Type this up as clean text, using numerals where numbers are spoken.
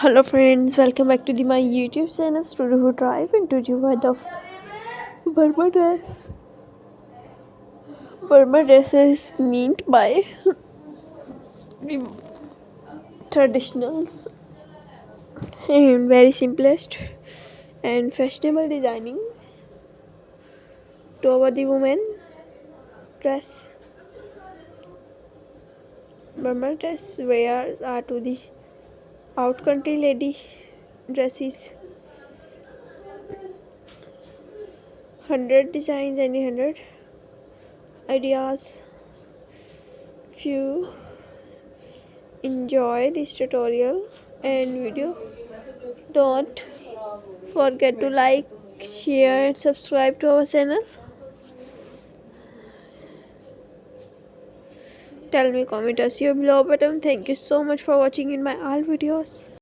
Hello friends, welcome back to my YouTube channel. Today we dive into the world of Burma dress. Burma dress is meant by the traditionals and very simplest and fashionable designing toward the woman dress. Burma dress wears are to the out country lady dresses. 100 designs and 100 ideas. If you enjoy this tutorial and video, don't forget to like, share and subscribe to our channel. Tell me, comment us your below button. Thank you so much for watching in my all videos.